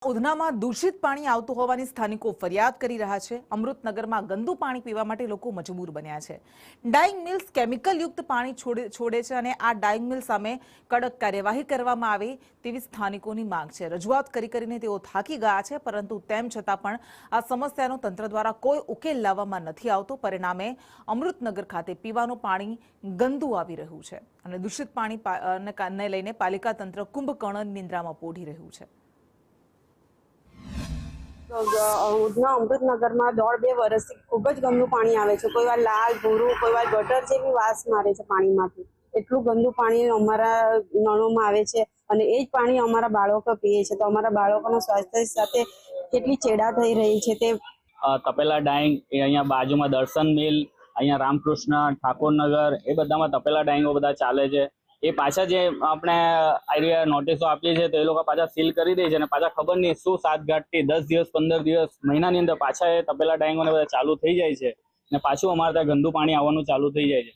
ઉધનામાં દૂષિત પાણી આવતું હોવાની સ્થાનિકો ફરિયાદ કરી રહ્યા છે। અમૃતનગરમાં ગંદુ પાણી પીવા માટે લોકો મજબૂર બન્યા છે। ડાઇંગ મિલ્સ કેમિકલયુક્ત પાણી છોડે છે અને આ ડાઇંગ મિલ સામે કડક કાર્યવાહી કરવામાં આવે તેવી સ્થાનિકોની માંગ છે। રજૂઆત કરીને તેઓ થાકી ગયા છે, પરંતુ તેમ છતાં પણ આ સમસ્યાનો તંત્ર દ્વારા કોઈ ઉકેલ લાવવામાં નથી આવતો। પરિણામે અમૃતનગર ખાતે પીવાનું પાણી ગંદુ આવી રહ્યું છે અને દૂષિત પાણીને લઈને પાલિકા તંત્ર કુંભકર્ણ નિંદ્રામાં પોઢી રહ્યું છે। ઉધના અમૃતનગરમાં 1.5-2 વર્ષથી ખૂબ જ ગંદુ પાણી આવે છે। કોઈ વાર લાલ ભૂરું, કોઈ વાર ગટર જેવી વાસ મારે છે પાણીમાંથી। એટલું ગંદુ પાણી અમારા નળોમાં આવે છે અને એ જ પાણી અમારા બાળકો પીએ છે, તો અમારા બાળકોના સ્વાસ્થ્ય સાથે કેટલી ચેડા થઈ રહી છે। તે તપેલા ડાઇંગ એ અહીંયા બાજુમાં દર્શન મિલ, અહીંયા રામકૃષ્ણ ઠાકોરનગર એ બધામાં તપેલા ડાઇંગો બધા ચાલે છે। એ પાછા જે આપણે આઈડિયા નોટિસો આપી છે તો એ લોકો પાછા સીલ કરી દે છે અને પાછા ખબર નહીં શું 7 થી 10 દિવસ 15 દિવસ મહિનાની અંદર પાછા એ તપેલા ડાઇંગોને બધા ચાલુ થઈ જાય છે અને પાછું અમારે ત્યાં ગંદુ પાણી આવવાનું ચાલુ થઈ જાય છે।